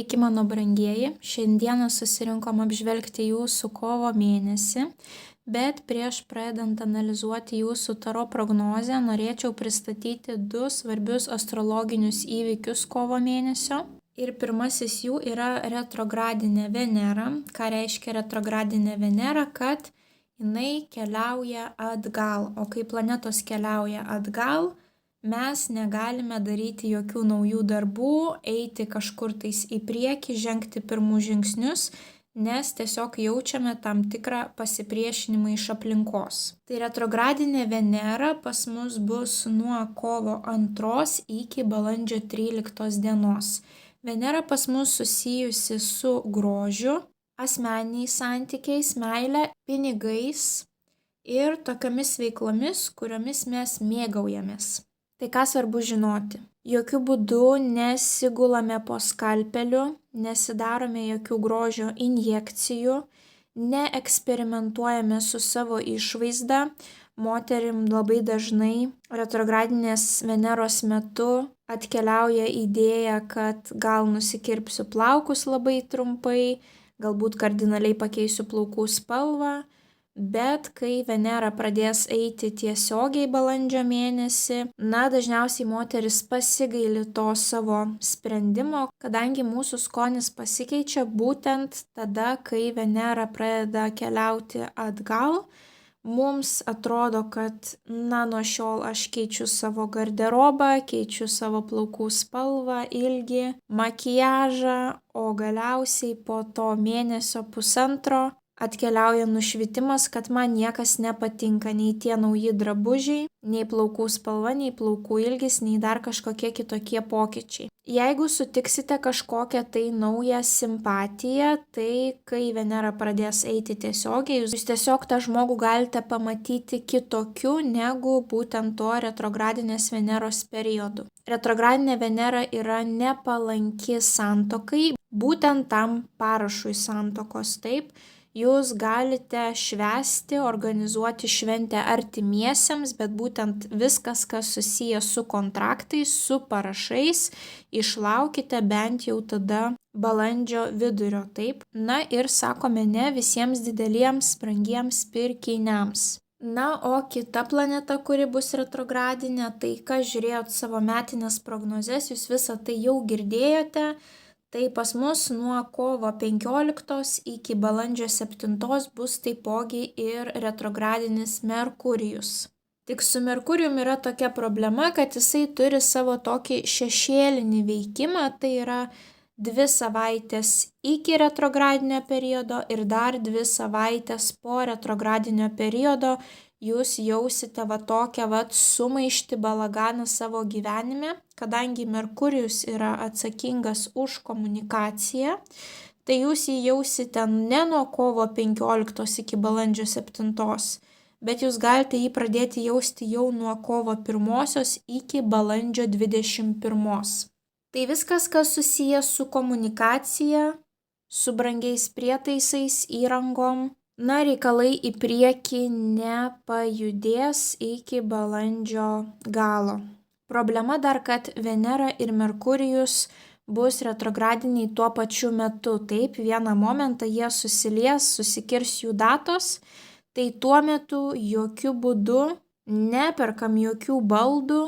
Sveiki mano brangieji, šiandieną susirinkom apžvelgti jūsų kovo mėnesį, bet prieš pradedant analizuoti jūsų taro prognozę, norėčiau pristatyti du svarbius astrologinius įvykius kovo mėnesio. Ir pirmasis jų yra retrogradinė Venera. Ką reiškia retrogradinė Venera? Kad jinai keliauja atgal, o kai planetos keliauja atgal, mes negalime daryti jokių naujų darbų, eiti kažkur tais į priekį, žengti pirmus žingsnius, nes tiesiog jaučiame tam tikrą pasipriešinimą iš aplinkos. Tai retrogradinė Venera pas mus bus nuo kovo 2 iki balandžio 13 dienos. Venera pas mus susijusi su grožiu, asmeniniais santykiais, meile, pinigais ir tokiamis veiklomis, kuriomis mes mėgaujamės. Tai ką svarbu žinoti? Jokių būdų nesigulame po skalpeliu, nesidarome jokių grožio injekcijų, neeksperimentuojame su savo išvaizda. Moterim labai dažnai retrogradinės Veneros metu atkeliauja idėja, kad gal nusikirpsiu plaukus labai trumpai, galbūt kardinaliai pakeisiu plaukų spalvą. Bet kai Venera pradės eiti tiesiogiai balandžio mėnesį, dažniausiai moteris pasigaili to savo sprendimo, kadangi mūsų skonis pasikeičia būtent tada, kai Venera pradeda keliauti atgal. Mums atrodo, kad nuo šiol aš keičiu savo garderobą, keičiu savo plaukų spalvą, ilgį, makiažą, o galiausiai po to mėnesio pusantro atkeliauja nušvitimas, kad man niekas nepatinka, nei tie nauji drabužiai, nei plaukų spalva, nei plaukų ilgis, nei dar kažkokie kitokie pokyčiai. Jeigu sutiksite kažkokią tai naują simpatiją, tai kai Venera pradės eiti tiesiogiai, jūs tiesiog tą žmogų galite pamatyti kitokiu negu būtent to retrogradinės Veneros periodu. Retrogradinė Venera yra nepalanki santuokai, būtent tam parašui santuokos, taip. Jūs galite švęsti, organizuoti šventę artimiesiems, bet būtent viskas, kas susiję su kontraktais, su parašais, išlaukite bent jau tada balandžio vidurio, taip. Ir sakome ne visiems dideliems, brangiems pirkiniams. O kita planeta, kuri bus retrogradinė, tai kas žiūrėjot savo metinės prognozes, jūs visą tai jau girdėjote. Tai pas mus nuo kovo 15 iki balandžio 7 bus taipogi ir retrogradinis Merkurijus. Tik su Merkurijum yra tokia problema, kad jisai turi savo tokį šešėlinį veikimą, tai yra 2 savaitės iki retrogradinio periodo ir dar 2 savaitės po retrogradinio periodo. Jūs jausite tokią sumaištį, balaganą savo gyvenime, kadangi Merkurijus yra atsakingas už komunikaciją, tai jūs jį jausite ne nuo kovo 15 iki balandžio 7, bet jūs galite jį pradėti jausti jau nuo kovo 1 iki balandžio 21. Tai viskas, kas susijęs su komunikacija, su brangiais prietaisais, įrangom, reikalai į priekį nepajudės iki balandžio galo. Problema dar, kad Venera ir Merkurijus bus retrogradiniai tuo pačiu metu. Taip, vieną momentą jie susilies, susikirs jų datos, tai tuo metu jokių būdų neperkam jokių baldų,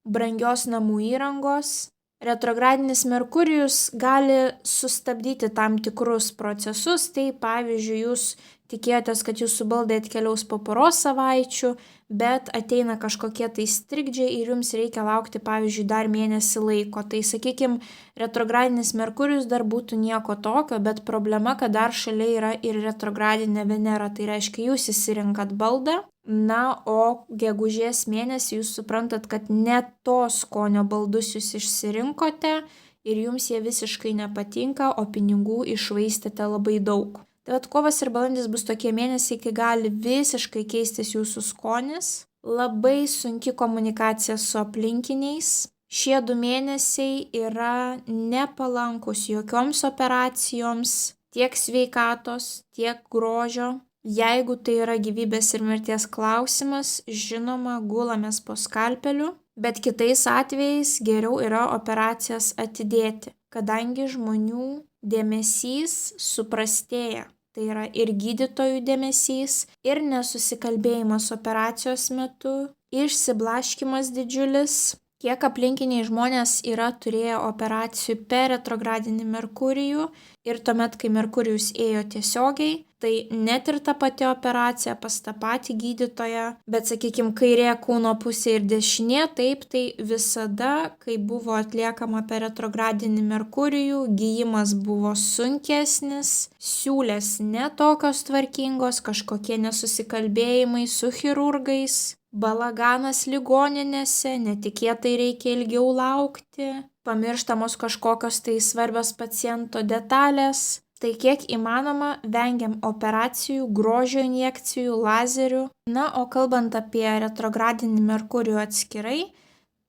brangios namų įrangos. Retrogradinis Merkurijus gali sustabdyti tam tikrus procesus, tai pavyzdžiui, jūs tikėjotės, kad jūsų baldai atkeliaus po poros savaičių, bet ateina kažkokie tai strigdžiai ir jums reikia laukti, pavyzdžiui, dar mėnesį laiko. Tai sakykime, retrogradinis Merkurijus dar būtų nieko tokio, bet problema, kad dar šalia yra ir retrogradinė Venera, tai reiškia, jūs įsirinkat baldą. O gegužės mėnesį jūs suprantat, kad ne to skonio baldus jūs išsirinkote ir jums jie visiškai nepatinka, o pinigų iššvaistėte labai daug. Tai kovas ir balandis bus tokie mėnesiai, kai gali visiškai keistis jūsų skonis, labai sunki komunikacija su aplinkiniais. Šie 2 mėnesiai yra nepalankus jokioms operacijoms, tiek sveikatos, tiek grožio. Jeigu tai yra gyvybės ir mirties klausimas, žinoma, gulamės po skalpeliu, bet kitais atvejais geriau yra operacijas atidėti. kadangi žmonių dėmesys suprastėja. Tai yra ir gydytojų dėmesys, ir nesusikalbėjimas operacijos metu, išsiblaškymas didžiulis. Kiek aplinkiniai žmonės yra turėję operacijų per retrogradinį Merkurijų ir tuomet, kai Merkurijus ėjo tiesiogiai, tai net ir ta pati operacija pas tą patį gydytoją, bet sakykime, kairė kūno pusė ir dešinė, taip, tai visada, kai buvo atliekama per retrogradinį Merkurijų, gijimas buvo sunkesnis, siūlės ne tokios tvarkingos, kažkokie nesusikalbėjimai su chirurgais. Balaganas ligoninėse, netikėtai reikia ilgiau laukti, pamirštamos kažkokios tai svarbios paciento detalės. Tai kiek įmanoma vengiam operacijų, grožio injekcijų, lazerių. Na, o kalbant apie retrogradinį Merkurijų atskirai,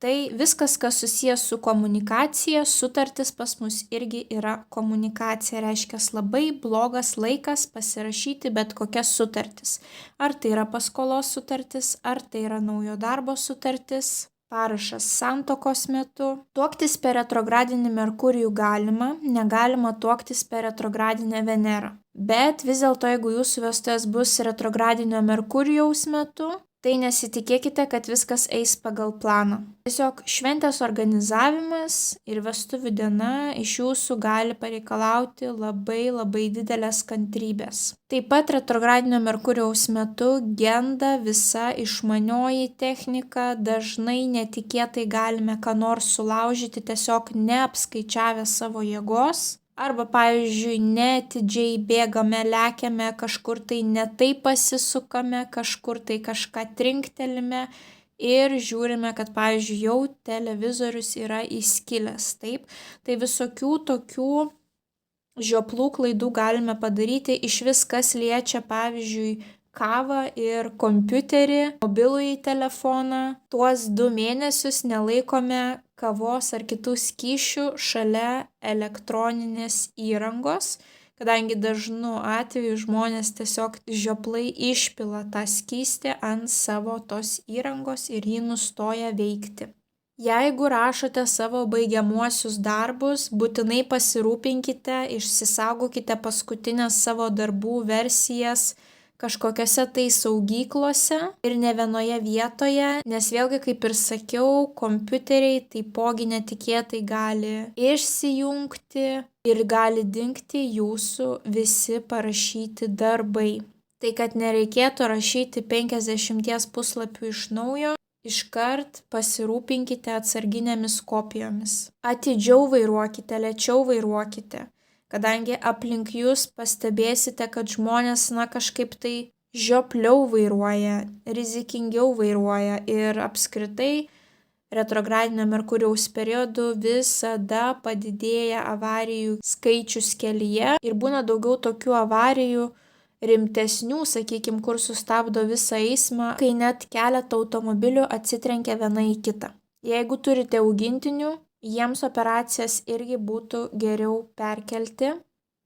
tai viskas, kas susijęs su komunikacija, sutartis pas mus irgi yra komunikacija. Reiškia labai blogas laikas pasirašyti bet kokias sutartis. Ar tai yra paskolos sutartis, ar tai yra naujo darbo sutartis, parašas santuokos metu. Tuoktis per retrogradinį Merkurijų galima, negalima tuoktis per retrogradinę Venerą. Bet vis dėlto, jeigu jūsų vestuvės bus retrogradinio Merkurijaus metu, tai nesitikėkite, kad viskas eis pagal planą. Tiesiog šventės organizavimas ir vestuvių diena iš jūsų gali pareikalauti labai didelės kantrybės. Taip pat retrogradinio Merkurijaus metu genda visa išmanioji technika, dažnai netikėtai galime ką nors sulaužyti, tiesiog neapskaičiavę savo jėgos. Arba, pavyzdžiui, neatidžiai bėgame, lekiame, kažkur tai netaip pasisukame, kažkur tai kažką trinktelime ir žiūrime, kad, pavyzdžiui, jau televizorius yra įskilęs. Taip, tai visokių tokių žioplų klaidų galime padaryti, iš vis kas liečia, pavyzdžiui, kavą ir kompiuterį, mobilųjį telefoną. Tuos 2 mėnesius nelaikome kavos ar kitų skysčių šalia elektroninės įrangos, kadangi dažnu atveju žmonės tiesiog žioplai išpila tą skystį ant savo tos įrangos ir ji nustoja veikti. Jeigu rašote savo baigiamuosius darbus, būtinai pasirūpinkite, išsisaugokite paskutinės savo darbų versijas kažkokiose tai saugyklose ir ne vienoje vietoje, nes vėlgi, kaip ir sakiau, kompiuteriai taipogi netikėtai gali išsijungti ir gali dingti jūsų visi parašyti darbai. Tai kad nereikėtų rašyti 50 puslapių iš naujo, iškart pasirūpinkite atsarginėmis kopijomis. Atidžiau vairuokite, lėčiau vairuokite. Kadangi aplink jūs pastebėsite, kad žmonės, kažkaip tai žiopliau vairuoja, rizikingiau vairuoja ir apskritai retrogradinio Merkurijaus periodu visada padidėja avarijų skaičius kelyje ir būna daugiau tokių avarijų rimtesnių, sakykime, kur sustabdo visą eismą, kai net keletą automobilių atsitrenkia viena į kitą. Jeigu turite augintinių, jiems operacijas irgi būtų geriau perkelti.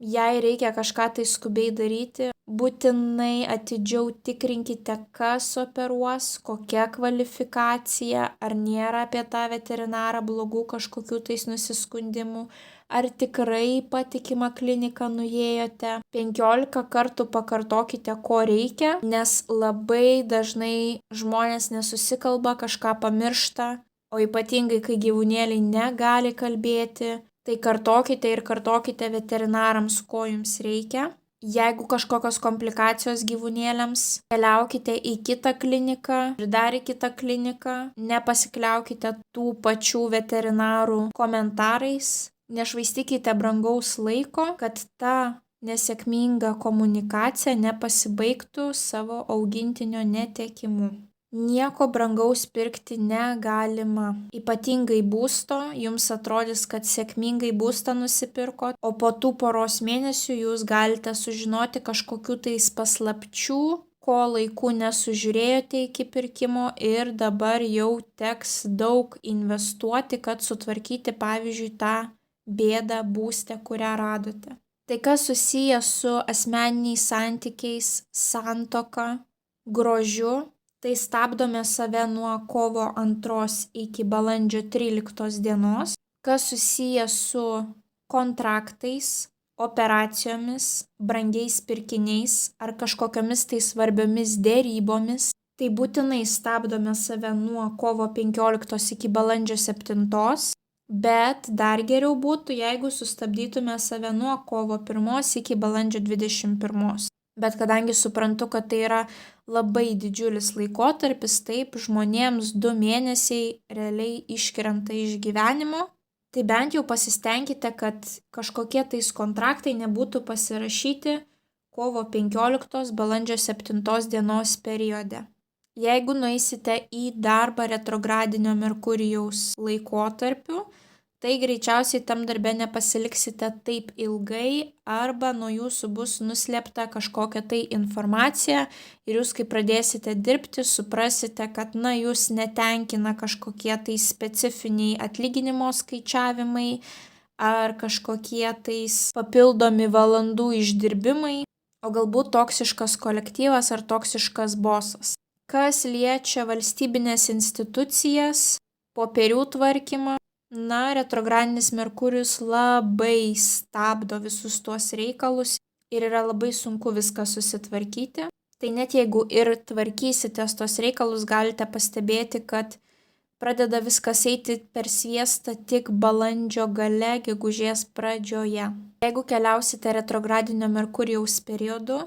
Jei reikia kažką tai skubiai daryti, būtinai atidžiau tikrinkite, kas operuos, kokia kvalifikacija, ar nėra apie tą veterinarą blogų kažkokių tais nusiskundimų, ar tikrai patikimą kliniką nuėjote. 15 kartų pakartokite, ko reikia, nes labai dažnai žmonės nesusikalba, kažką pamiršta. O ypatingai, kai gyvūnėliai negali kalbėti, tai kartokite ir kartokite veterinarams, ko jums reikia. Jeigu kažkokios komplikacijos gyvūnėliams, keliaukite į kitą kliniką ir dar į kitą kliniką. Nepasikliaukite tų pačių veterinarų komentarais. Nešvaistykite brangaus laiko, kad ta nesėkminga komunikacija nepasibaigtų savo augintinio netekimu. Nieko brangaus pirkti negalima. Ypatingai būsto, jums atrodys, kad sėkmingai būstą nusipirkot, o po tų poros mėnesių jūs galite sužinoti kažkokių tais paslapčių, ko laiku nesužiūrėjote iki pirkimo ir dabar jau teks daug investuoti, kad sutvarkyti, pavyzdžiui, tą bėdą būste, kurią radote. Tai kas susiję su asmeniniais santykiais, santuoka, grožiu, tai stabdome save nuo kovo 2 iki balandžio 13 dienos. Kas susiję su kontraktais, operacijomis, brangiais pirkiniais ar kažkokiamis tai svarbiomis dėrybomis, tai būtinai stabdome save nuo kovo 15 iki balandžio 7, bet dar geriau būtų, jeigu sustabdytume save nuo kovo 1 iki balandžio 21. Bet kadangi suprantu, kad tai yra labai didžiulis laikotarpis, taip žmonėms 2 mėnesiai realiai iškrenta iš gyvenimo, tai bent jau pasistengkite, kad kažkokie tais kontraktai nebūtų pasirašyti kovo 15 balandžio 7 dienos periode. Jeigu nueisite į darbą retrogradinio Merkurijaus laikotarpiu, tai greičiausiai tam darbe nepasiliksite taip ilgai arba nuo jūsų bus nuslėpta kažkokia tai informacija ir jūs, kai pradėsite dirbti, suprasite, kad jūs netenkina kažkokie tai specifiniai atlyginimo skaičiavimai ar kažkokie tais papildomi valandų išdirbimai, o galbūt toksiškas kolektyvas ar toksiškas bosas. Kas liečia valstybinės institucijas, popierių tvarkymą, retrogradinis Merkurijus labai stabdo visus tuos reikalus ir yra labai sunku viską susitvarkyti. Tai net jeigu ir tvarkysitės tos reikalus, galite pastebėti, kad pradeda viskas eiti per sviestą tik balandžio gale, gegužės pradžioje. Jeigu keliausite retrogradinio Merkurijaus periodu,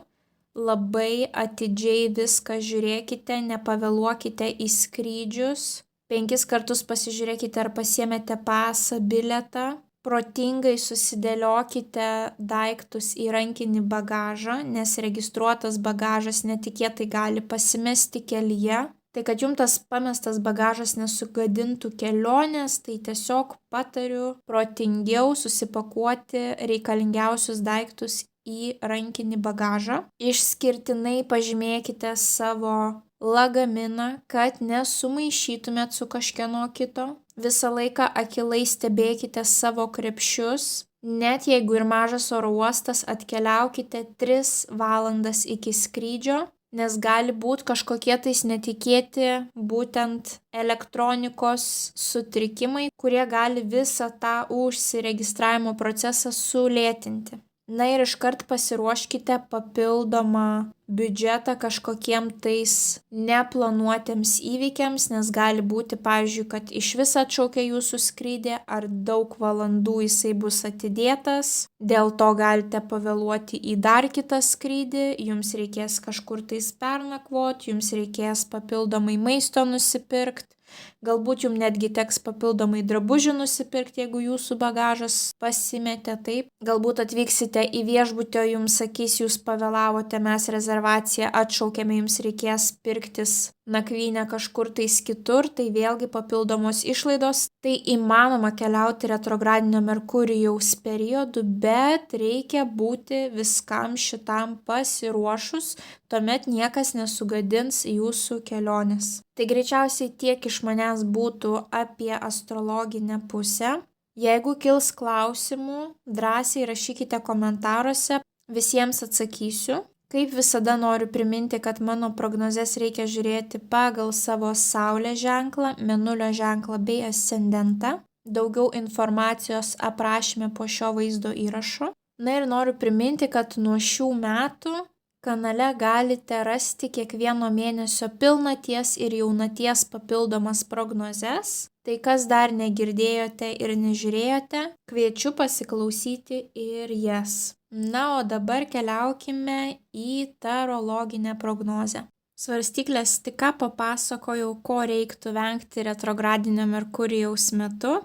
labai atidžiai viską žiūrėkite, nepavėluokite į skrydžius, 5 kartus pasižiūrėkite, ar pasiėmėte pasą, bilietą, protingai susidėliokite daiktus į rankinį bagažą, nes registruotas bagažas netikėtai gali pasimesti kelyje. Tai kad jums tas pamestas bagažas nesugadintų kelionės, tai tiesiog patariu protingiau susipakuoti reikalingiausius daiktus į rankinį bagažą. Išskirtinai pažymėkite savo lagaminą, kad nesumaišytumėt su kažkieno kito. Visą laiką akylai stebėkite savo krepšius. Net jeigu ir mažas oro uostas, atkeliaukite 3 valandas iki skrydžio, nes gali būti kažkokie tais netikėti būtent elektronikos sutrikimai, kurie gali visą tą užsiregistravimo procesą sulėtinti. Ir iškart pasiruoškite papildomą biudžetą kažkokiem tais neplanuotiems įvykiams, nes gali būti, pavyzdžiui, kad iš vis atšaukia jūsų skrydį ar daug valandų jisai bus atidėtas. Dėl to galite pavėluoti į dar kitą skrydį, jums reikės kažkur tais pernakvoti, jums reikės papildomai maisto nusipirkti. Galbūt jums netgi teks papildomai drabužių nusipirkti, jeigu jūsų bagažas pasimetė taip. Galbūt atvyksite į viešbutį, jums sakys, jūs pavėlavote, mes rezervaciją atšaukėme, jums reikės pirktis nakvynę kažkur tais kitur, tai vėlgi papildomos išlaidos. Tai įmanoma keliauti retrogradinio Merkurijaus periodu, bet reikia būti viskam šitam pasiruošus, tuomet niekas nesugadins jūsų kelionės. Tai greičiausiai tiek iš manęs būtų apie astrologinę pusę. Jeigu kils klausimų, drąsiai rašykite komentaruose, visiems atsakysiu. Kaip visada noriu priminti, kad mano prognozes reikia žiūrėti pagal savo saulės ženklą, mėnulio ženklą bei ascendentą. Daugiau informacijos aprašyme po šio vaizdo įrašo. Ir noriu priminti, kad nuo šių metų kanale galite rasti kiekvieno mėnesio pilnaties ir jaunaties papildomas prognozes. Tai kas dar negirdėjote ir nežiūrėjote, kviečiu pasiklausyti ir jas. O dabar keliaukime į tarologinę prognozę. Svarstyklės tik ką papasakojau, ko reiktų vengti retrogradinio Merkurijaus metu.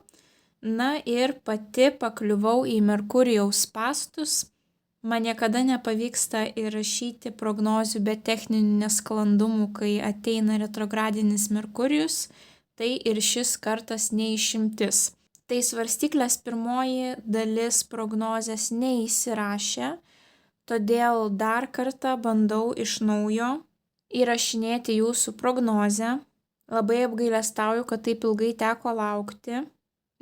Ir pati pakliuvau į Merkurijaus spąstus. Man niekada nepavyksta įrašyti prognozių be techninių nesklandumų, kai ateina retrogradinis Merkurijus. Tai ir šis kartas neišimtis. Tai svarstyklės pirmoji dalis prognozės neįsirašė, todėl dar kartą bandau iš naujo įrašinėti jūsų prognozę. Labai apgailestauju, kad taip ilgai teko laukti.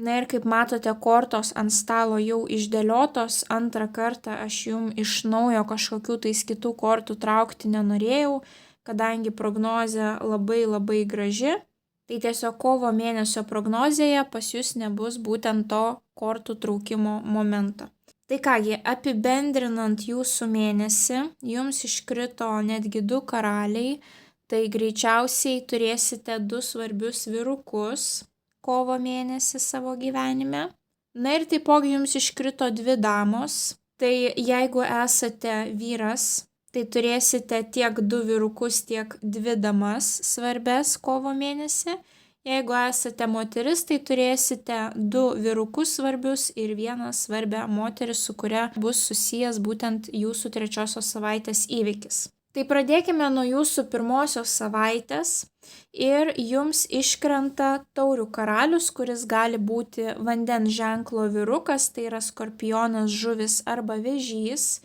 Ir kaip matote, kortos ant stalo jau išdėliotos, antrą kartą aš jums iš naujo kažkokių tais kitų kortų traukti nenorėjau, kadangi prognozė labai graži. Tai tiesiog kovo mėnesio prognozėje pas jūs nebus būtent to kortų traukimo momento. Tai kągi, apibendrinant jūsų mėnesį, jums iškrito netgi 2 karaliai, tai greičiausiai turėsite 2 svarbius vyrukus kovo mėnesį savo gyvenime. Na ir taipogi jums iškrito 2 damos, tai jeigu esate vyras, tai turėsite tiek 2 vyrukus, tiek 2 damas svarbes kovo mėnesį. Jeigu esate moteris, tai turėsite 2 vyrukus svarbius ir 1 svarbę moterį, su kuria bus susijęs būtent jūsų 3 savaitės įvykis. Tai pradėkime nuo jūsų 1 savaitės ir jums iškrenta taurių karalius, kuris gali būti vandens ženklo vyrukas, tai yra skorpionas, žuvis arba vėžys.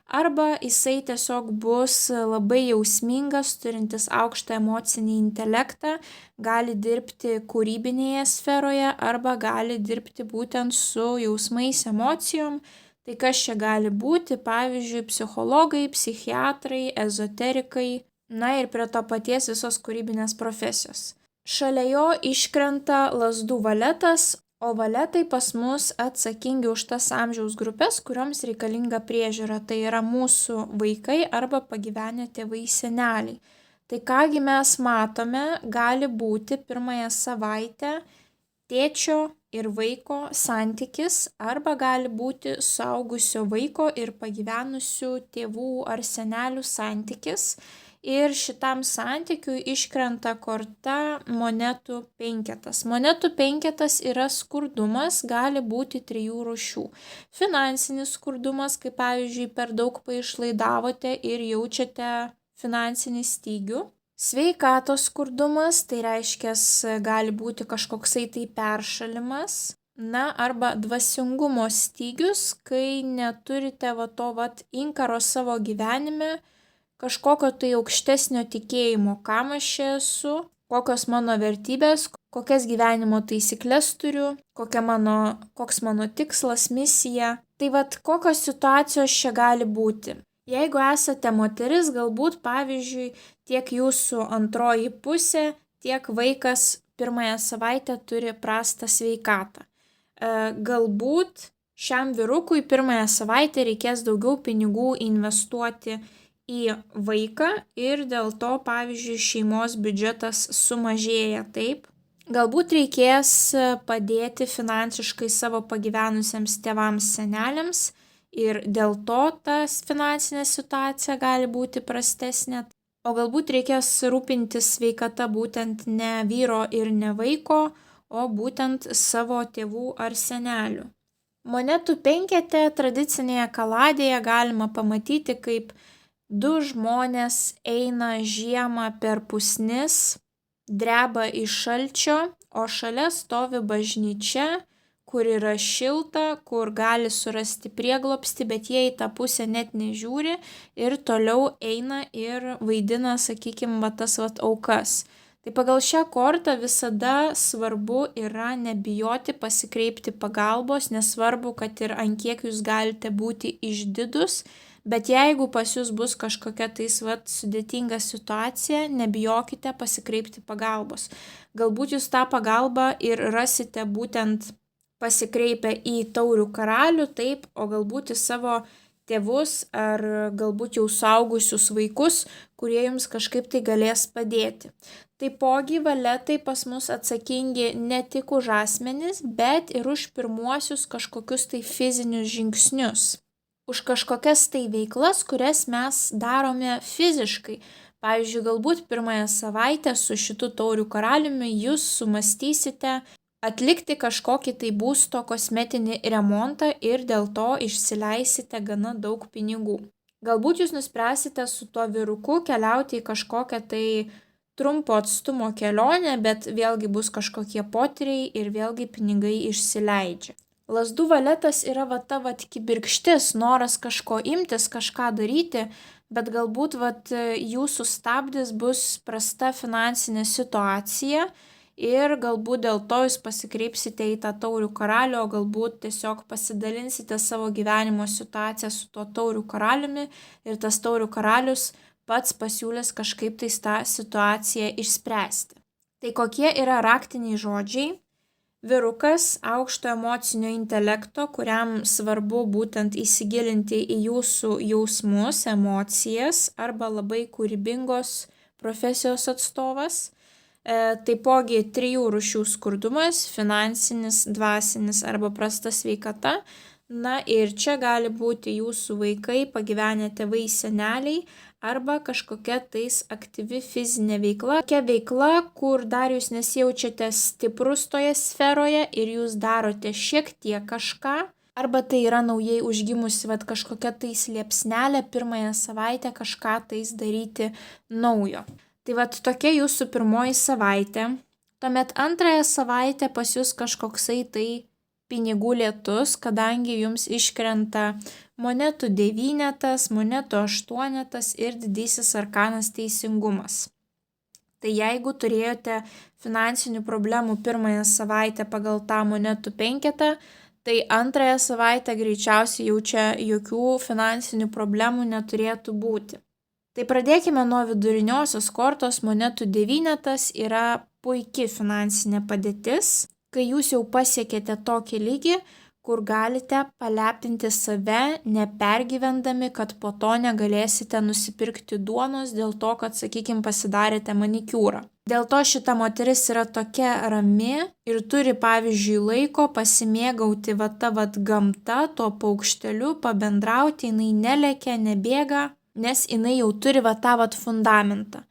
Arba jisai tiesiog bus labai jausmingas, turintis aukštą emocinį intelektą, gali dirbti kūrybinėje sferoje arba gali dirbti būtent su jausmais, emocijom. Tai kas čia gali būti, pavyzdžiui, psichologai, psichiatrai, ezoterikai, na ir prie to paties visos kūrybinės profesijos. Šalia jo iškrenta lazdų valetas, o valetai pas mus atsakingi už tas amžiaus grupės, kurioms reikalinga priežiūra. Tai yra mūsų vaikai arba pagyvenę tėvai seneliai. Tai kągi mes matome, gali būti 1 savaitę tėčio ir vaiko santykis arba gali būti suaugusio vaiko ir pagyvenusių tėvų ar senelių santykis. Ir šitam santykiui iškrenta korta monetų 5. Monetų 5 yra skurdumas, gali būti 3 rūšių. Finansinis skurdumas, kaip pavyzdžiui per daug paišlaidavote ir jaučiate finansinį stygių. Sveikatos skurdumas, tai reiškia gali būti kažkoksai tai peršalimas. Na, arba dvasingumo stygius, kai neturite inkaro savo gyvenime, kažkokio tai aukštesnio tikėjimo, kam aš čia esu, kokios mano vertybės, kokias gyvenimo taisyklės turiu, koks mano tikslas, misija. Tai kokios situacijos čia gali būti. Jeigu esate moteris, galbūt, pavyzdžiui, tiek jūsų antroji pusė, tiek vaikas 1 savaitę turi prastą sveikatą. Galbūt šiam vyrukui 1 savaitę reikės daugiau pinigų investuoti į vaiką ir dėl to, pavyzdžiui, šeimos biudžetas sumažėja, taip. Galbūt reikės padėti finansiškai savo pagyvenusiems tėvams, seneliams ir dėl to ta finansinė situacija gali būti prastesnė. O galbūt reikės rūpintis sveikata būtent ne vyro ir ne vaiko, o būtent savo tėvų ar senelių. Monetų 5 tradicinėje kaladėje galima pamatyti, kaip 2 žmonės eina žiemą per pusnis, dreba iš šalčio, o šalia stovi bažnyčia, kur yra šilta, kur gali surasti prieglobstį, bet jie į tą pusę net nežiūri ir toliau eina ir vaidina, sakykime, tas aukas. Tai pagal šią kortą visada svarbu yra nebijoti pasikreipti pagalbos, nesvarbu, kad ir ant kiek jūs galite būti išdidus, bet jeigu pas jūs bus kažkokia sudėtinga situacija, nebijokite pasikreipti pagalbos. Galbūt jūs tą pagalbą ir rasite būtent pasikreipę į taurių karalių, taip, o galbūt į savo tėvus ar galbūt jau suaugusius vaikus, kurie jums kažkaip tai galės padėti. Taipogi valetai pas mus atsakingi ne tik už asmenis, bet ir už pirmuosius kažkokius tai fizinius žingsnius. Už kažkokias tai veiklas, kurias mes darome fiziškai. Pavyzdžiui, galbūt 1 savaitę su šitu taurių karaliumi jūs sumastysite atlikti kažkokį tai būsto kosmetinį remontą ir dėl to išsileisite gana daug pinigų. Galbūt jūs nuspręsite su tuo vyruku keliauti į kažkokią tai trumpo atstumo kelionę, bet vėlgi bus kažkokie potyriai ir vėlgi pinigai išsileidžia. Lazdų valetas yra ta kibirkštis, noras kažko imtis, kažką daryti, bet galbūt jūsų stabdis bus prasta finansinė situacija ir galbūt dėl to jūs pasikreipsite į tą taurių karalių, o galbūt tiesiog pasidalinsite savo gyvenimo situaciją su tuo taurių karaliumi ir tas taurių karalius pats pasiūlys kažkaip tai tą situaciją išspręsti. Tai kokie yra raktiniai žodžiai? Vyrukas aukšto emocinio intelekto, kuriam svarbu būtent įsigilinti į jūsų jausmus, emocijas arba labai kūrybingos profesijos atstovas. Taipogi 3 rūšių skurdumas – finansinis, dvasinis arba prasta sveikata. Na ir čia gali būti jūsų vaikai, pagyvenę tėvai, seneliai arba kažkokia tais aktyvi fizinė veikla. Tokia veikla, kur dar jūs nesijaučiate stiprus toje sferoje ir jūs darote šiek tiek kažką. Arba tai yra naujai užgimusi kažkokia tais liepsnelė pirmąją savaitę kažką tais daryti naujo. Tai tokia jūsų pirmoji savaitė. Tuomet antrąją savaitę pas jūs kažkoksai tai pinigų lietus, kadangi jums iškrenta monetų 9, monetų 8 ir didysis arkanas teisingumas. Tai jeigu turėjote finansinių problemų pirmąją savaitę pagal tą monetų 5, tai antrąją savaitę greičiausiai jau čia jokių finansinių problemų neturėtų būti. Tai pradėkime nuo viduriniosios kortos. Monetų 9 yra puiki finansinė padėtis, kai jūs jau pasiekėte tokį lygį, kur galite palepinti save, nepergyvendami, kad po to negalėsite nusipirkti duonos dėl to, kad, sakykime, pasidarėte manikiūrą. Dėl to šita moteris yra tokia rami ir turi, pavyzdžiui, laiko pasimėgauti ta gamta, tuo paukšteliu, pabendrauti, jinai nelekia, nebėga, nes jinai jau turi tą fundamentą.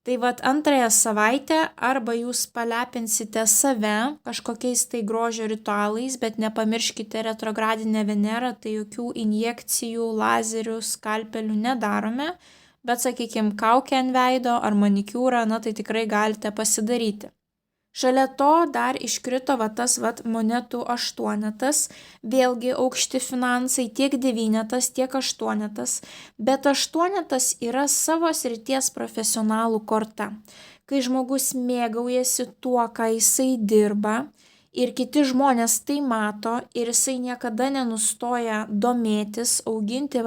Tai antrąją savaitę arba jūs palepinsite save kažkokiais tai grožio ritualais, bet nepamirškite retrogradinę Venerą, tai jokių injekcijų, lazerių, skalpelių nedarome, bet, sakykime, kaukę ant veido ar manikiūrą, tai tikrai galite pasidaryti. Šalia to dar iškrito tas monetų 8, vėlgi aukšti finansai, tiek 9, tiek 8, bet 8 yra savo srities profesionalų korta, kai žmogus mėgaujasi tuo, ką jisai dirba ir kiti žmonės tai mato ir jisai niekada nenustoja domėtis, auginti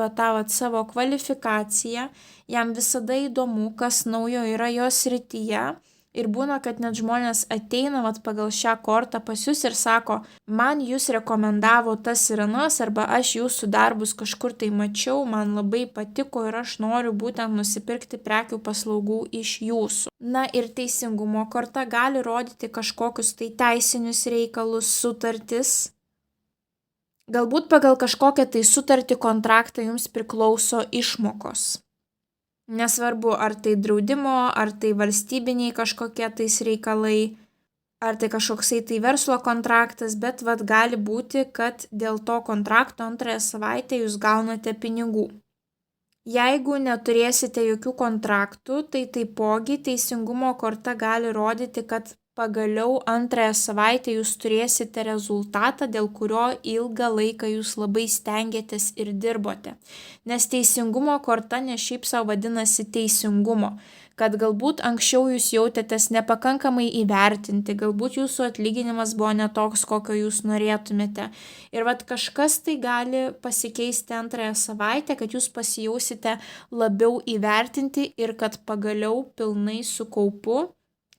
savo kvalifikaciją, jam visada įdomu, kas naujo yra jo srityje. Ir būna, kad net žmonės ateina pagal šią kortą pas jūs ir sako, man jūs rekomendavo tas ir anas, arba aš jūsų darbus kažkur tai mačiau, man labai patiko ir aš noriu būtent nusipirkti prekių paslaugų iš jūsų. Na ir teisingumo korta gali rodyti kažkokius tai teisinius reikalus, sutartis. Galbūt pagal kažkokią tai sutartį, kontraktą jums priklauso išmokos. Nesvarbu, ar tai draudimo, ar tai valstybiniai kažkokie tais reikalai, ar tai kažkoksai tai verslo kontraktas, bet gali būti, kad dėl to kontrakto antrąją savaitę jūs gaunate pinigų. Jeigu neturėsite jokių kontraktų, tai taipogi teisingumo korta gali rodyti, kad pagaliau antrąją savaitę jūs turėsite rezultatą, dėl kurio ilgą laiką jūs labai stengiatės ir dirbote. Nes teisingumo korta ne šiaip savo vadinasi teisingumo, kad galbūt anksčiau jūs jautėtės nepakankamai įvertinti, galbūt jūsų atlyginimas buvo netoks, kokio jūs norėtumėte. Ir kažkas tai gali pasikeisti antrąją savaitę, kad jūs pasijausite labiau įvertinti ir kad pagaliau pilnai su kaupu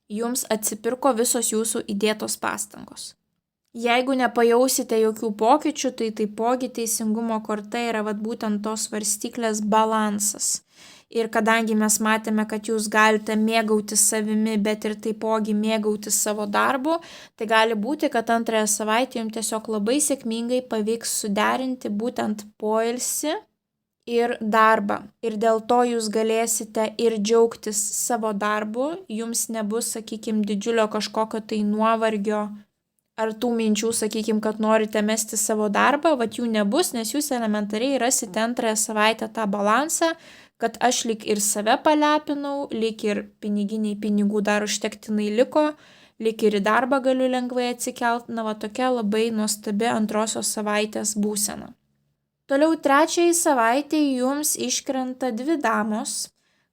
jums atsipirko visos jūsų įdėtos pastangos. Jeigu nepajausite jokių pokyčių, tai taipogi teisingumo korta yra būtent tos svarstyklės balansas. Ir kadangi mes matėme, kad jūs galite mėgautis savimi, bet ir taipogi mėgautis savo darbu, tai gali būti, kad antrąją savaitę jums tiesiog labai sėkmingai pavyks suderinti būtent poilsį ir darbą. Ir dėl to jūs galėsite ir džiaugtis savo darbu, jums nebus, sakykime, didžiulio kažkokio tai nuovargio ar tų minčių, sakykime, kad norite mesti savo darbą, jų nebus, nes jūs elementariai rasite antrąją savaitę tą balansą, kad aš lyg ir save palepinau, lyg ir pinigų dar užtektinai liko, lyg ir į darbą galiu lengvai atsikelti, tokia labai nuostabi antrosios savaitės būsena. Toliau trečiai savaitei jums iškrenta 2 damos.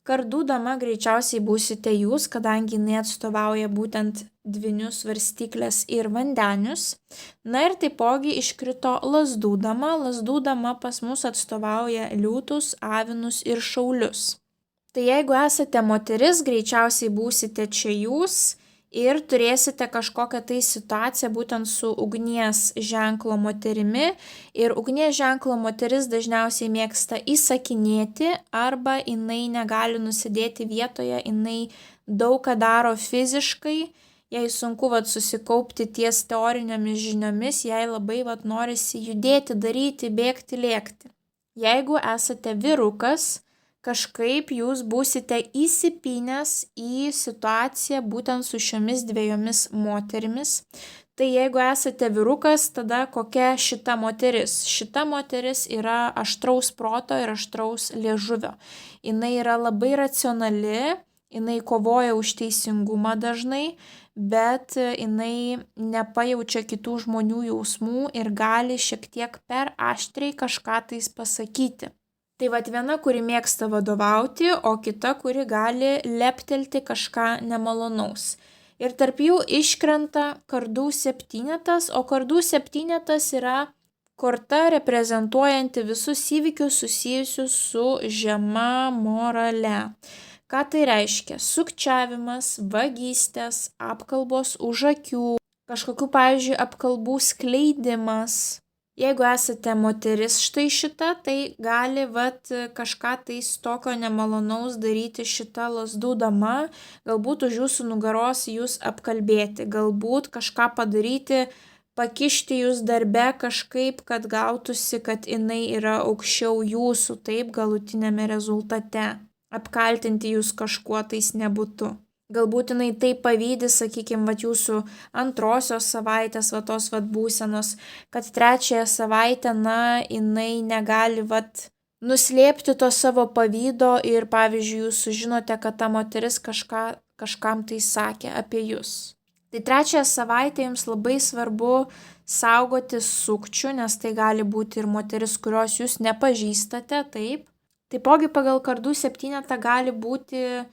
Kardų dama greičiausiai būsite jūs, kadangi jinai atstovauja būtent dvynius, svarstyklės ir vandenius. Na ir taipogi iškrito lazdų dama. Lazdų dama pas mus atstovauja liūtus, avinus ir šaulius. Tai jeigu esate moteris, greičiausiai būsite čia jūs ir turėsite kažkokią tai situaciją būtent su ugnies ženklo moterimi. Ir ugnies ženklo moteris dažniausiai mėgsta įsakinėti arba jinai negali nusidėti vietoje, jinai daug ką daro fiziškai. Jei sunku susikaupti ties teorinėmis žiniomis, jei labai norisi judėti, daryti, bėgti, lėkti. Jeigu esate vyrukas, kažkaip jūs būsite įsipynęs į situaciją būtent su šiomis dviejomis moterimis. Tai jeigu esate vyrukas, tada kokia šita moteris? Šita moteris yra aštraus proto ir aštraus liežuvio. Jinai yra labai racionali, jinai kovoja už teisingumą dažnai, bet jinai nepajaučia kitų žmonių jausmų ir gali šiek tiek per aštriai kažką tais pasakyti. Tai viena, kuri mėgsta vadovauti, o kita, kuri gali leptelti kažką nemalonaus. Ir tarp jų iškrenta kardų septynetas, o kardų septynetas yra korta reprezentuojanti visus įvykius susijusius su žema morale. Ką tai reiškia? Sukčiavimas, vagystės, apkalbos už akių, kažkokių, pavyzdžiui, apkalbų skleidimas. Jeigu esate moteris štai šita, tai gali kažką tais tokio nemalonaus daryti šita lazdų dama, galbūt už jūsų nugaros jūs apkalbėti, galbūt kažką padaryti, pakišti jūs darbe kažkaip, kad gautųsi, kad jinai yra aukščiau jūsų, taip galutinėme rezultate. Apkaltinti jūs kažkuo tais nebūtų. Galbūt jinai taip pavydi, sakykime, jūsų antrosios savaitės tos būsenos, kad trečiąją savaitę, jinai negali nuslėpti to savo pavydo ir, pavyzdžiui, jūs sužinote, kad ta moteris kažkam tai sakė apie jūs. Tai trečiąją savaitę jums labai svarbu saugoti sukčių, nes tai gali būti ir moteris, kurios jūs nepažįstate, taip. Taipogi pagal kardų septynetą gali būti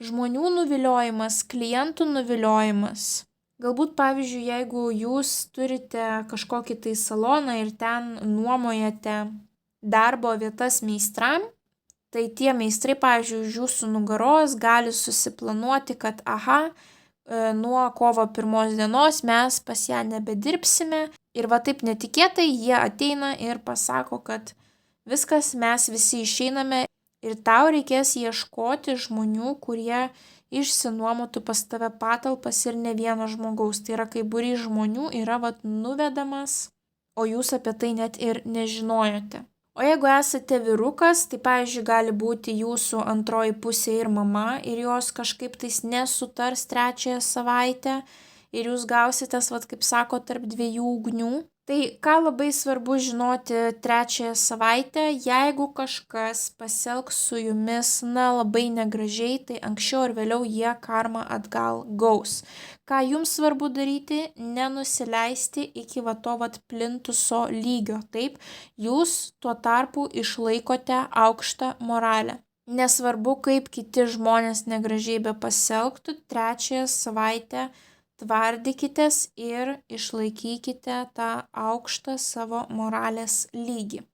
žmonių nuviliojimas, klientų nuviliojimas. Galbūt, pavyzdžiui, jeigu jūs turite kažkokį tai saloną ir ten nuomojate darbo vietas meistram, tai tie meistrai, pavyzdžiui, už jūsų nugaros gali susiplanuoti, kad nuo kovo 1 dienos mes pas ją nebedirbsime. Ir taip netikėtai jie ateina ir pasako, kad viskas, mes visi išeiname ir tau reikės ieškoti žmonių, kurie išsinuomotų pas tave patalpas ir ne vieno žmogaus. Tai yra, kai būrys žmonių yra nuvedamas, o jūs apie tai net ir nežinojote. O jeigu esate vyrukas, tai, pavyzdžiui, gali būti jūsų antroji pusė ir mama ir jos kažkaip tais nesutars trečiąją savaitę ir jūs gausitės, kaip sako, tarp dviejų ugnių. Tai ką labai svarbu žinoti trečiąją savaitę, jeigu kažkas pasielgs su jumis labai negražiai, tai anksčiau ar vėliau jie karmą atgal gaus. Ką jums svarbu daryti? Nenusileisti iki to plintuso lygio. Taip, jūs tuo tarpu išlaikote aukštą moralę. Nesvarbu, kaip kiti žmonės negražiai be pasielgtų, trečiąją savaitę tvardykitės ir išlaikykite tą aukštą savo moralės lygį.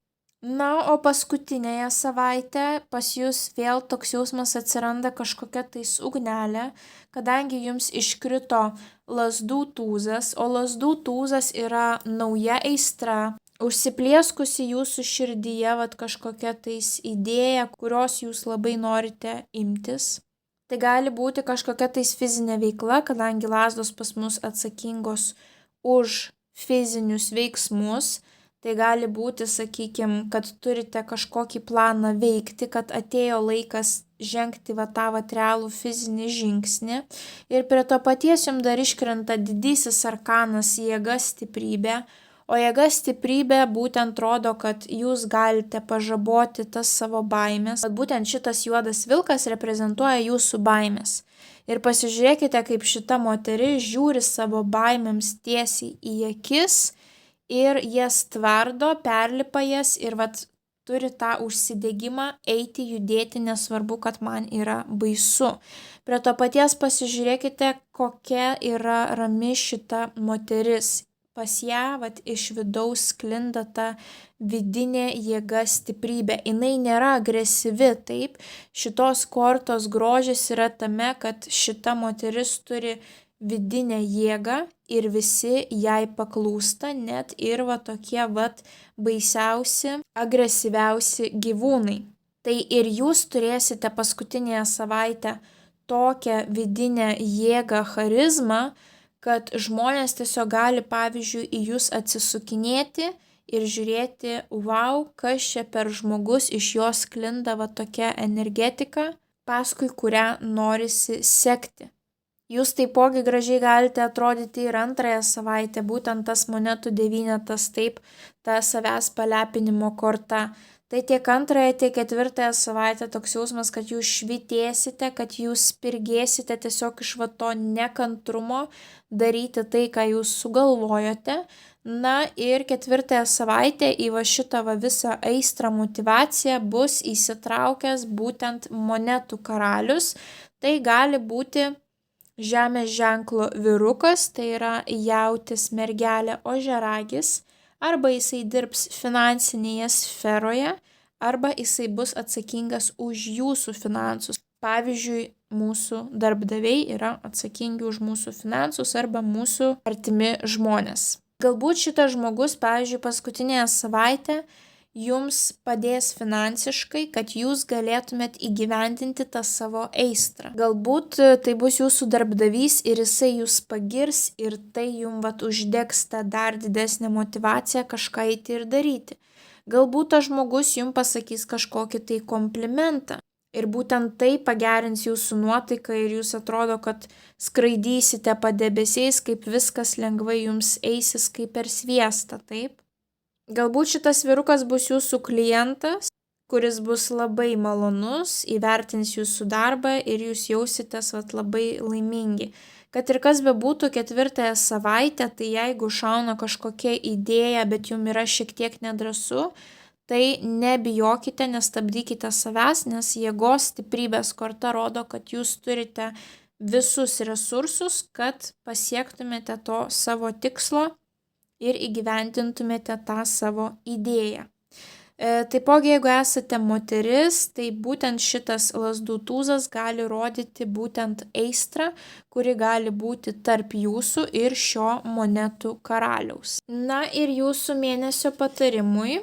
O paskutinėje savaitę pas jūs vėl toks jausmas atsiranda kažkokia tais ugnelė, kadangi jums iškrito lazdų tūzas, o lazdų tūzas yra nauja aistra, užsiplieskusi jūsų širdyje kažkokia tais idėja, kurios jūs labai norite imtis. Tai gali būti kažkokia tais fizinė veikla, kadangi lazdos pas mus atsakingos už fizinius veiksmus. Tai gali būti, sakykime, kad turite kažkokį planą veikti, kad atėjo laikas žengti tą realų fizinį žingsnį. Ir prie to paties jums dar iškrenta didysis arkanas jėga stiprybė. O jėga stiprybė būtent rodo, kad jūs galite pažaboti tas savo baimės. Būtent šitas juodas vilkas reprezentuoja jūsų baimės. Ir pasižiūrėkite, kaip šita moteris žiūri savo baimėms tiesiai į akis ir jas tvardo, perlipa jas ir turi tą užsidegimą eiti, judėti, nesvarbu, kad man yra baisu. Prie to paties pasižiūrėkite, kokia yra rami šita moteris. Pas ją iš vidaus sklinda ta vidinė jėga stiprybė. Jinai nėra agresyvi, taip. Šitos kortos grožis yra tame, kad šita moteris turi vidinę jėgą ir visi jai paklūsta, net ir tokie baisiausi, agresyviausi gyvūnai. Tai ir jūs turėsite paskutinėje savaitę tokią vidinę jėgą, charizmą, kad žmonės tiesiog gali, pavyzdžiui, į jūs atsisukinėti ir žiūrėti, wow, kas čia per žmogus, iš jos sklinda tokia energetika, paskui kurią norisi sekti. Jūs taipogi gražiai galite atrodyti ir antrąją savaitę, būtent tas monetų devynetas, taip, ta savęs palepinimo korta. Tai tiek antrąją, tiek ketvirtąją savaitę toks jausmas, kad jūs švytėsite, kad jūs spirgėsite tiesiog iš to nekantrumo daryti tai, ką jūs sugalvojote. Na ir ketvirtąją savaitę į šitą visą aistrą motyvaciją bus įsitraukęs būtent monetų karalius. Tai gali būti žemės ženklo vyrukas, tai yra jautis, mergelė, ožiaragis, arba jisai dirbs finansinėje sferoje, arba jisai bus atsakingas už jūsų finansus. Pavyzdžiui, mūsų darbdaviai yra atsakingi už mūsų finansus arba mūsų artimi žmonės. Galbūt šitas žmogus, pavyzdžiui, paskutinėje savaitę jums padės finansiškai, kad jūs galėtumėt įgyvendinti tą savo aistrą. Galbūt tai bus jūsų darbdavys ir jisai jūs pagirs ir tai jums uždegs tą dar didesnę motyvaciją kažką eiti ir daryti. Galbūt tas žmogus jums pasakys kažkokį tai komplimentą ir būtent tai pagerins jūsų nuotaiką ir jūs atrodo, kad skraidysite padebesiais, kaip viskas lengvai jums eisis kaip per sviestą, taip? Galbūt šitas vyrukas bus jūsų klientas, kuris bus labai malonus, įvertins jūsų darbą ir jūs jausitės labai laimingi. Kad ir kas bebūtų ketvirtąją savaitę, tai jeigu šauna kažkokia idėja, bet jums yra šiek tiek nedrąsu, tai nebijokite, nestabdykite savęs, nes jėgos stiprybės korta rodo, kad jūs turite visus resursus, kad pasiektumėte to savo tikslo ir įgyvendintumėte tą savo idėją. Taipogi, jeigu esate moteris, tai būtent šitas lazdų tūzas gali rodyti būtent aistrą, kuri gali būti tarp jūsų ir šio monetų karaliaus. Na ir jūsų mėnesio patarimui,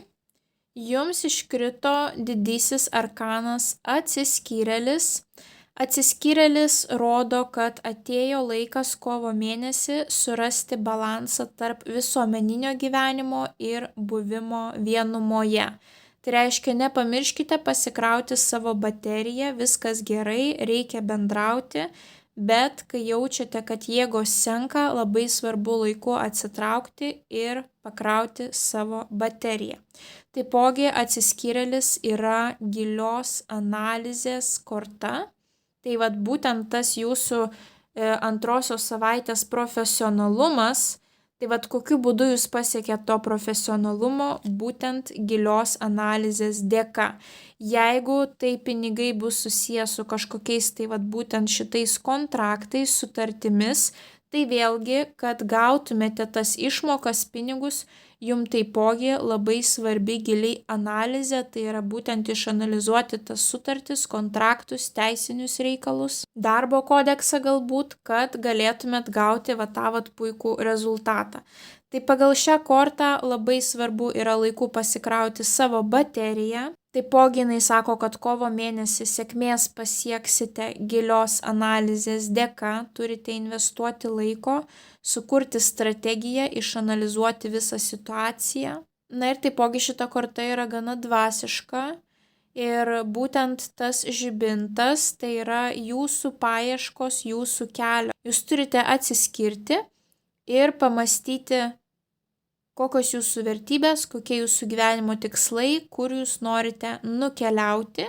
jums iškrito didysis arkanas atsiskyrėlis. Atsiskyrėlis rodo, kad atėjo laikas kovo mėnesį surasti balansą tarp visuomeninio gyvenimo ir buvimo vienumoje. Tai reiškia, nepamirškite pasikrauti savo bateriją, viskas gerai, reikia bendrauti, bet kai jaučiate, kad jėgos senka, labai svarbu laiku atsitraukti ir pakrauti savo bateriją. Taipogi atsiskyrėlis yra gilios analizės korta. Tai būtent tas jūsų antrosios savaitės profesionalumas, tai kokiu būdu jūs pasiekėte to profesionalumo, būtent gilios analizės dėka. Jeigu tai pinigai bus susiję su kažkokiais tai būtent šitais kontraktais, sutartimis, tai vėlgi, kad gautumėte tas išmokas pinigus, jums taipogi labai svarbi giliai analizė, tai yra būtent išanalizuoti tas sutartis, kontraktus, teisinius reikalus, darbo kodeksą galbūt, kad galėtumėt gauti tą puikų rezultatą. Tai pagal šią kortą labai svarbu yra laiku pasikrauti savo bateriją. Taipogi jinai sako, kad kovo mėnesį sėkmės pasieksite gilios analizės dėka, turite investuoti laiko, sukurti strategiją, išanalizuoti visą situaciją. Na ir taipogi šita korta yra gana dvasiška ir būtent tas žibintas, tai yra jūsų paieškos, jūsų kelio. Jūs turite atsiskirti ir pamastyti, kokios jūsų vertybės, kokie jūsų gyvenimo tikslai, kur jūs norite nukeliauti.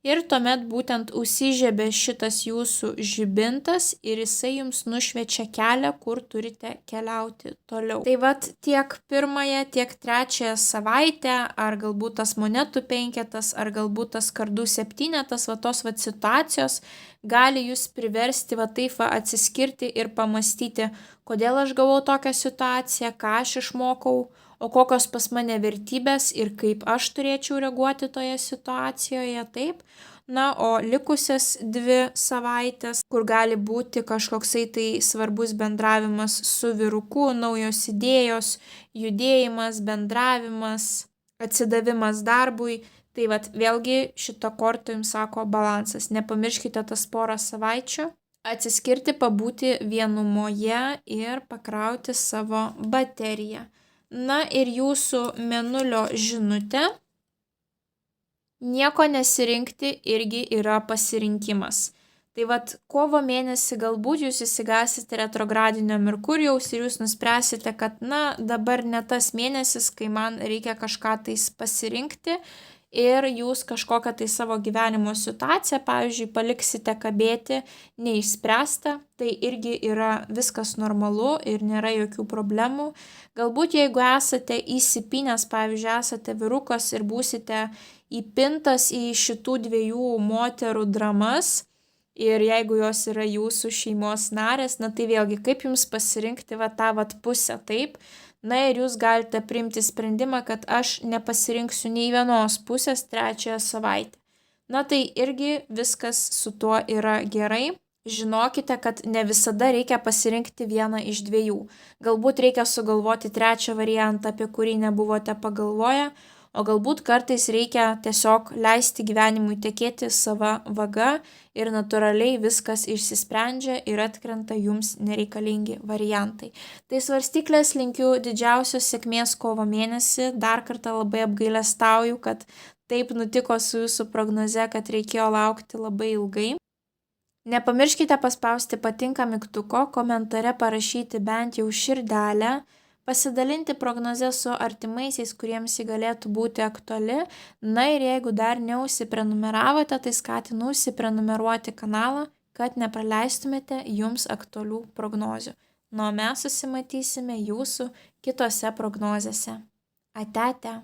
Ir tuomet būtent užsižiebė šitas jūsų žibintas ir jisai jums nušviečia kelią, kur turite keliauti toliau. Tai tiek pirmąją, tiek trečiąją savaitę, ar galbūt tas monetų penketas, ar galbūt tas kardų septynetas, tos situacijos gali jūs priversti taip atsiskirti ir pamastyti, kodėl aš gavau tokią situaciją, ką aš išmokau, o kokios pas mane vertybės ir kaip aš turėčiau reaguoti toje situacijoje, taip. Na, o likusias 2 savaitės, kur gali būti kažkoksai tai svarbus bendravimas su vyruku, naujos idėjos, judėjimas, bendravimas, atsidavimas darbui, tai vat vėlgi šito korto jums sako balansas. Nepamirškite tas porą savaičių atsiskirti, pabūti vienumoje ir pakrauti savo bateriją. Na ir jūsų mėnulio žinutė. Nieko nesirinkti irgi yra pasirinkimas. Tai vat kovo mėnesį galbūt jūs įsigasite retrogradinio Merkurijaus ir jūs nuspręsite, kad dabar ne tas mėnesis, kai man reikia kažką tais pasirinkti ir jūs kažkokią tai savo gyvenimo situaciją, pavyzdžiui, paliksite kabėti neišspręstą, tai irgi yra viskas normalu ir nėra jokių problemų. Galbūt jeigu esate įsipinęs, pavyzdžiui, esate vyrukas ir būsite įpintas į šitų 2 moterų dramas ir jeigu jos yra jūsų šeimos narės, tai vėlgi kaip jums pasirinkti tą pusę, taip? Na ir jūs galite priimti sprendimą, kad aš nepasirinksiu nei vienos pusės 3 savaitę. Na tai irgi viskas su tuo yra gerai. Žinokite, kad ne visada reikia pasirinkti vieną iš 2. Galbūt reikia sugalvoti 3 variantą, apie kurį nebuvote pagalvoję, o galbūt kartais reikia tiesiog leisti gyvenimui tekėti sava vaga ir natūraliai viskas išsisprendžia ir atkrenta jums nereikalingi variantai. Tai svarstyklės linkiu didžiausios sėkmės kovo mėnesį. Dar kartą labai apgailestauju, kad taip nutiko su jūsų prognoze, kad reikėjo laukti labai ilgai. Nepamirškite paspausti patinka mygtuko, komentare parašyti bent jau širdelę, pasidalinti prognozę su artimaisiais, kuriems ji galėtų būti aktuali. Na ir jeigu dar neužsiprenumeravote, tai skatinu užsiprenumeruoti kanalą, kad nepraleistumėte jums aktualių prognozių. Na, o mes susimatysime jūsų kitose prognozėse. Ate.